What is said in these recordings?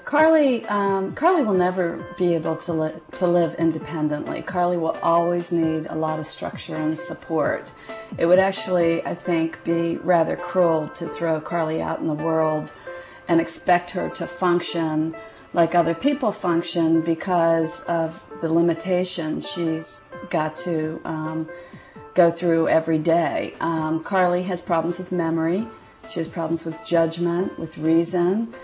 Carly will never be able to live independently. Carly will always need a lot of structure and support. It would actually, I think, be rather cruel to throw Carly out in the world and expect her to function like other people function because of the limitations she's got to go through every day. Carly has problems with memory. She has problems with judgment, with reason.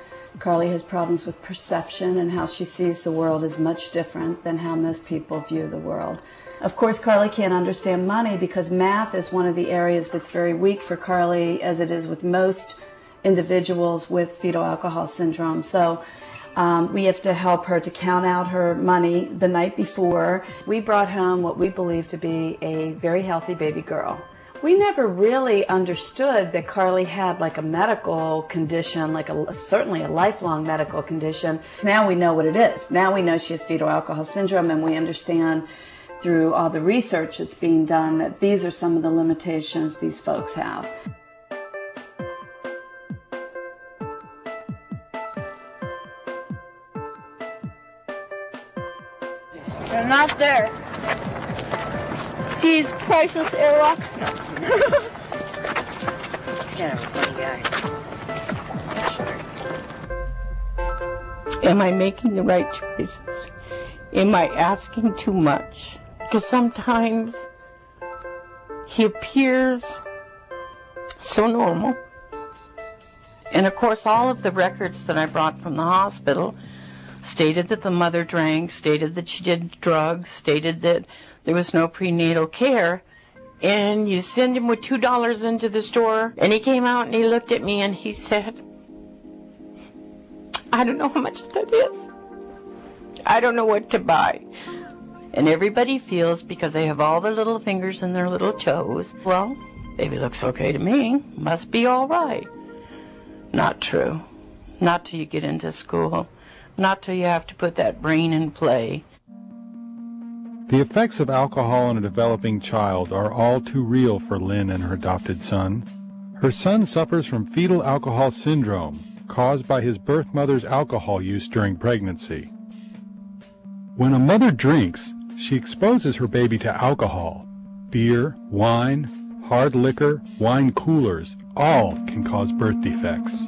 Carly has problems with perception, and how she sees the world is much different than how most people view the world. Of course, Carly can't understand money because math is one of the areas that's very weak for Carly, as it is with most individuals with fetal alcohol syndrome. So we have to help her to count out her money the night before. We brought home what we believe to be a very healthy baby girl. We never really understood that Carly had like a medical condition, like certainly a lifelong medical condition. Now we know what it is. Now we know she has fetal alcohol syndrome, and we understand through all the research that's being done that these are some of the limitations these folks have. They're not there. She's priceless air rock snow. He's kind of a funny guy. Am I making the right choices? Am I asking too much? Because sometimes he appears so normal. And of course, all of the records that I brought from the hospital stated that the mother drank, stated that she did drugs, stated that there was no prenatal care. And you send him with $2 into the store, and he came out and he looked at me and he said, I don't know how much that is. I don't know what to buy. And everybody feels, because they have all their little fingers and their little toes, well, baby looks okay to me, must be all right. Not true. Not till you get into school. Not till you have to put that brain in play. The effects of alcohol on a developing child are all too real for Lynn and her adopted son. Her son suffers from fetal alcohol syndrome, caused by his birth mother's alcohol use during pregnancy. When a mother drinks, she exposes her baby to alcohol. Beer, wine, hard liquor, wine coolers, all can cause birth defects.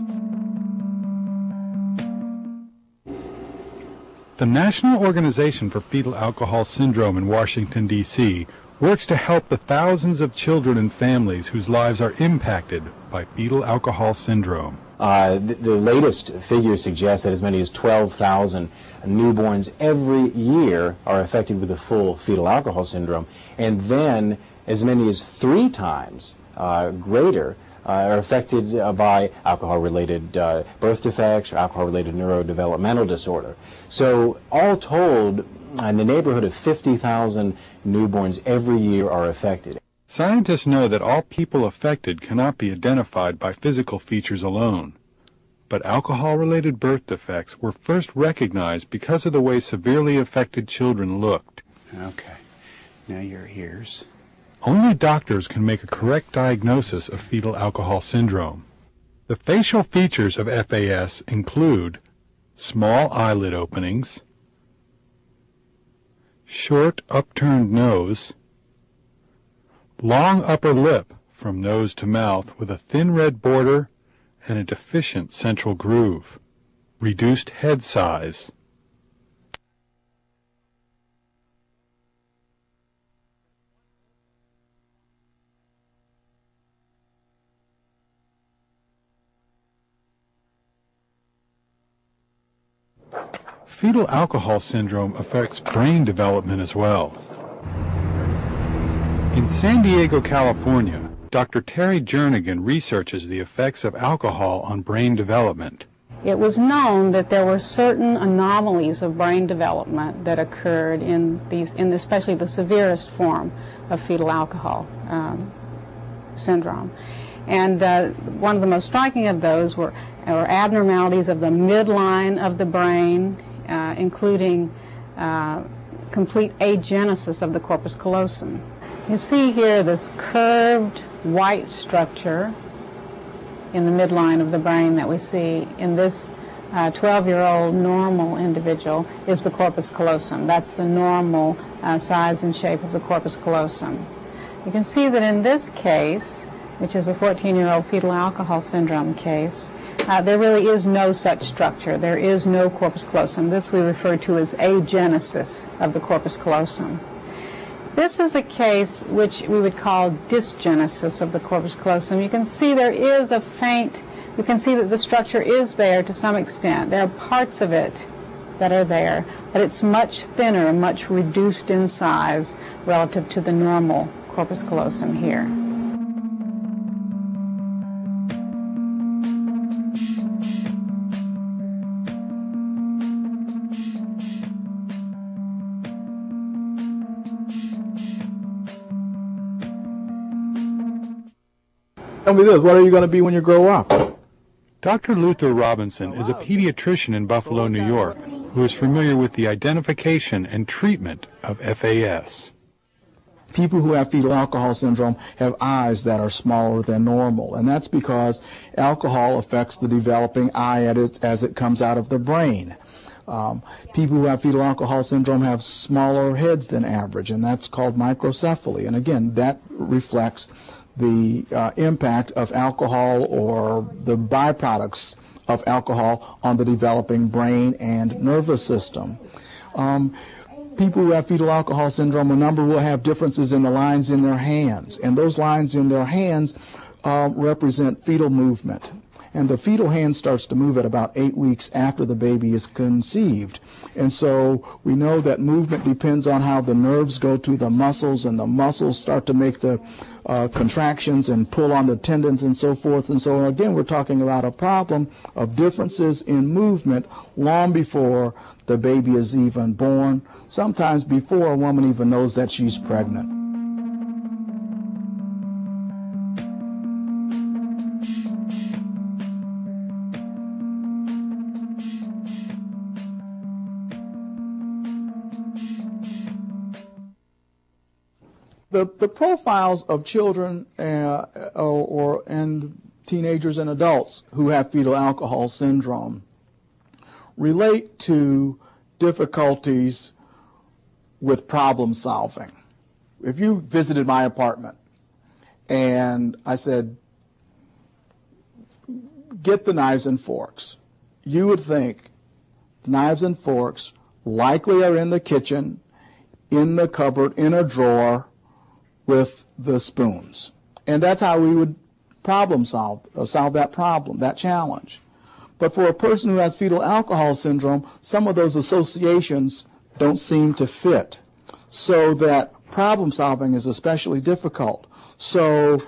The National Organization for Fetal Alcohol Syndrome in Washington, D.C. works to help the thousands of children and families whose lives are impacted by fetal alcohol syndrome. The latest figures suggest that as many as 12,000 newborns every year are affected with a full fetal alcohol syndrome, and then as many as 3 times greater are affected by alcohol-related birth defects or alcohol-related neurodevelopmental disorder. So all told, in the neighborhood of 50,000 newborns every year are affected. Scientists know that all people affected cannot be identified by physical features alone. But alcohol-related birth defects were first recognized because of the way severely affected children looked. Okay, now your ears. Only doctors can make a correct diagnosis of fetal alcohol syndrome. The facial features of FAS include small eyelid openings, short upturned nose, long upper lip from nose to mouth with a thin red border and a deficient central groove, reduced head size. Fetal alcohol syndrome affects brain development as well. In San Diego, California, Dr. Terry Jernigan researches the effects of alcohol on brain development. It was known that there were certain anomalies of brain development that occurred in especially the severest form of fetal alcohol syndrome. And one of the most striking of those were abnormalities of the midline of the brain, including complete agenesis of the corpus callosum. You see here this curved white structure in the midline of the brain that we see in this 12-year-old normal individual is the corpus callosum. That's the normal size and shape of the corpus callosum. You can see that in this case, which is a 14-year-old fetal alcohol syndrome case, there really is no such structure. There is no corpus callosum. This we refer to as agenesis of the corpus callosum. This is a case which we would call dysgenesis of the corpus callosum. You can see there is a faint, you can see that the structure is there to some extent. There are parts of it that are there, but it's much thinner, much reduced in size relative to the normal corpus callosum here. Tell me this, what are you going to be when you grow up? Dr. Luther Robinson is a pediatrician in Buffalo, New York, who is familiar with the identification and treatment of FAS. People who have fetal alcohol syndrome have eyes that are smaller than normal, and that's because alcohol affects the developing eye as it comes out of the brain. People who have fetal alcohol syndrome have smaller heads than average, and that's called microcephaly. And again, that reflects the impact of alcohol or the byproducts of alcohol on the developing brain and nervous system. People who have fetal alcohol syndrome, a number will have differences in the lines in their hands, and those lines in their hands represent fetal movement. And the fetal hand starts to move at about 8 weeks after the baby is conceived. And so we know that movement depends on how the nerves go to the muscles, and the muscles start to make the contractions and pull on the tendons and so forth. And so again, we're talking about a problem of differences in movement long before the baby is even born, sometimes before a woman even knows that she's pregnant. The profiles of children and teenagers and adults who have fetal alcohol syndrome relate to difficulties with problem solving. If you visited my apartment and I said, get the knives and forks, you would think the knives and forks likely are in the kitchen, in the cupboard, in a drawer, with the spoons. And that's how we would solve that problem, that challenge. But for a person who has fetal alcohol syndrome, some of those associations don't seem to fit, so that problem solving is especially difficult. So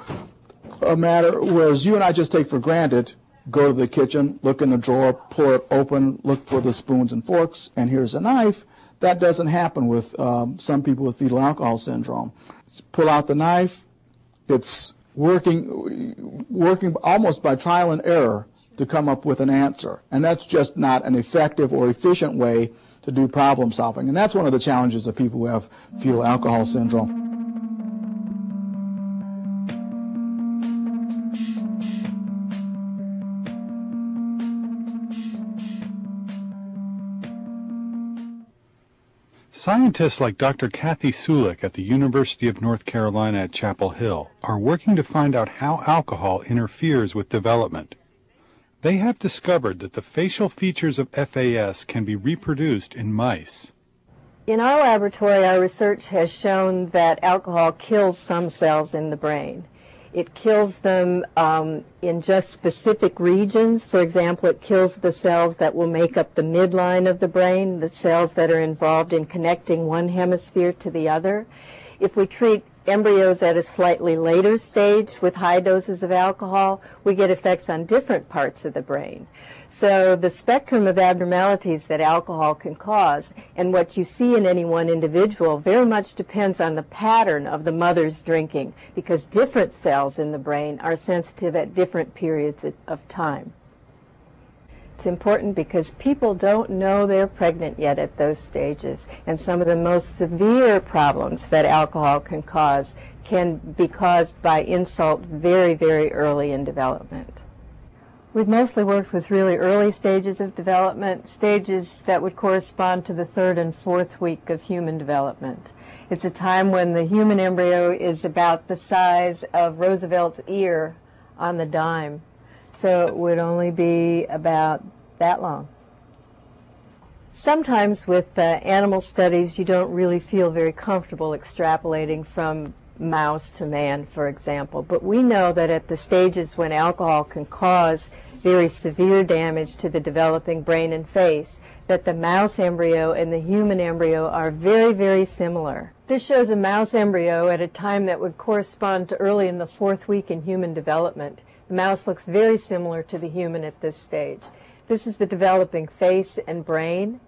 whereas you and I just take for granted, go to the kitchen, look in the drawer, pull it open, look for the spoons and forks, and here's a knife, that doesn't happen with some people with fetal alcohol syndrome. Pull out the knife, it's working almost by trial and error to come up with an answer. And that's just not an effective or efficient way to do problem solving. And that's one of the challenges of people who have fetal alcohol syndrome. Scientists like Dr. Kathy Sulik at the University of North Carolina at Chapel Hill are working to find out how alcohol interferes with development. They have discovered that the facial features of FAS can be reproduced in mice. In our laboratory, our research has shown that alcohol kills some cells in the brain. It kills them in just specific regions. For example, it kills the cells that will make up the midline of the brain, the cells that are involved in connecting one hemisphere to the other. If we treat embryos at a slightly later stage with high doses of alcohol, we get effects on different parts of the brain. So the spectrum of abnormalities that alcohol can cause and what you see in any one individual very much depends on the pattern of the mother's drinking, because different cells in the brain are sensitive at different periods of time. It's important because people don't know they're pregnant yet at those stages, and some of the most severe problems that alcohol can cause can be caused by insult very, very early in development. We've mostly worked with really early stages of development, stages that would correspond to the 3rd and 4th week of human development. It's a time when the human embryo is about the size of Roosevelt's ear on the dime. So it would only be about that long. Sometimes with animal studies, you don't really feel very comfortable extrapolating from mouse to man, for example. But we know that at the stages when alcohol can cause very severe damage to the developing brain and face, that the mouse embryo and the human embryo are very, very similar. This shows a mouse embryo at a time that would correspond to early in the 4th week in human development. The mouse looks very similar to the human at this stage. This is the developing face and brain.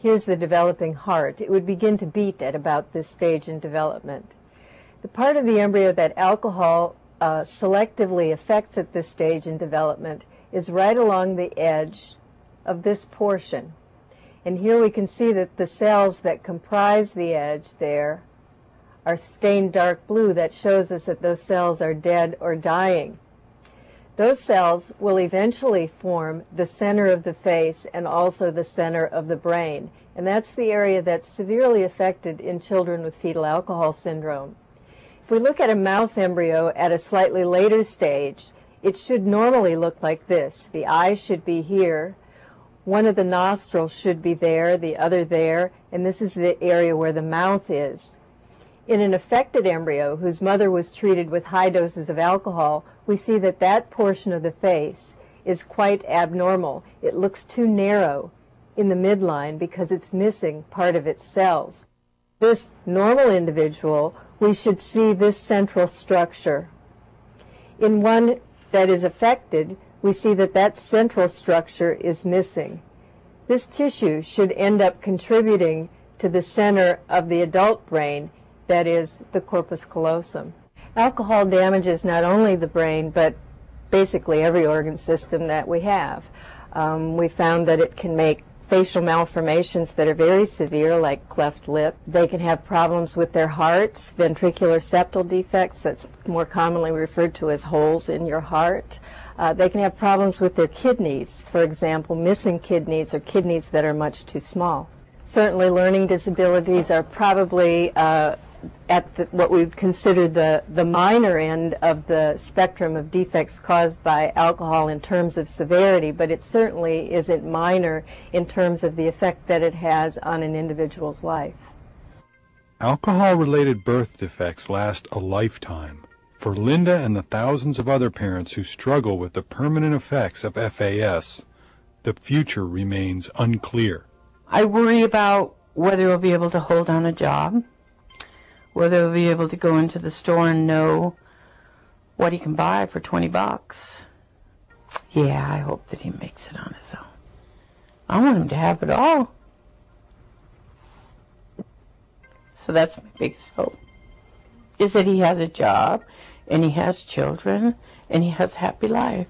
Here's the developing heart. It would begin to beat at about this stage in development. The part of the embryo that alcohol selectively affects at this stage in development is right along the edge of this portion. And here we can see that the cells that comprise the edge there are stained dark blue. That shows us that those cells are dead or dying. Those cells will eventually form the center of the face and also the center of the brain. And that's the area that's severely affected in children with fetal alcohol syndrome. If we look at a mouse embryo at a slightly later stage, it should normally look like this. The eyes should be here. One of the nostrils should be there, the other there, and this is the area where the mouth is. In an affected embryo whose mother was treated with high doses of alcohol, we see that that portion of the face is quite abnormal. It looks too narrow in the midline because it's missing part of its cells. This normal individual, we should see this central structure. In one that is affected, we see that that central structure is missing. This tissue should end up contributing to the center of the adult brain, that is, the corpus callosum. Alcohol damages not only the brain, but basically every organ system that we have. We found that it can make facial malformations that are very severe, like cleft lip. They can have problems with their hearts, ventricular septal defects, that's more commonly referred to as holes in your heart. They can have problems with their kidneys, for example, missing kidneys or kidneys that are much too small. Certainly learning disabilities are probably at what we would consider the minor end of the spectrum of defects caused by alcohol in terms of severity, but it certainly isn't minor in terms of the effect that it has on an individual's life. Alcohol-related birth defects last a lifetime. For Linda and the thousands of other parents who struggle with the permanent effects of FAS, the future remains unclear. I worry about whether we'll be able to hold down a job, whether we'll be able to go into the store and know what he can buy for $20. Yeah, I hope that he makes it on his own. I want him to have it all. So that's my biggest hope, is that he has a job, and he has children, and he has a happy life.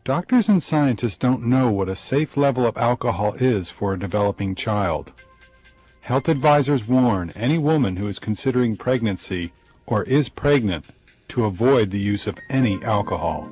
Doctors and scientists don't know what a safe level of alcohol is for a developing child. Health advisors warn any woman who is considering pregnancy or is pregnant to avoid the use of any alcohol.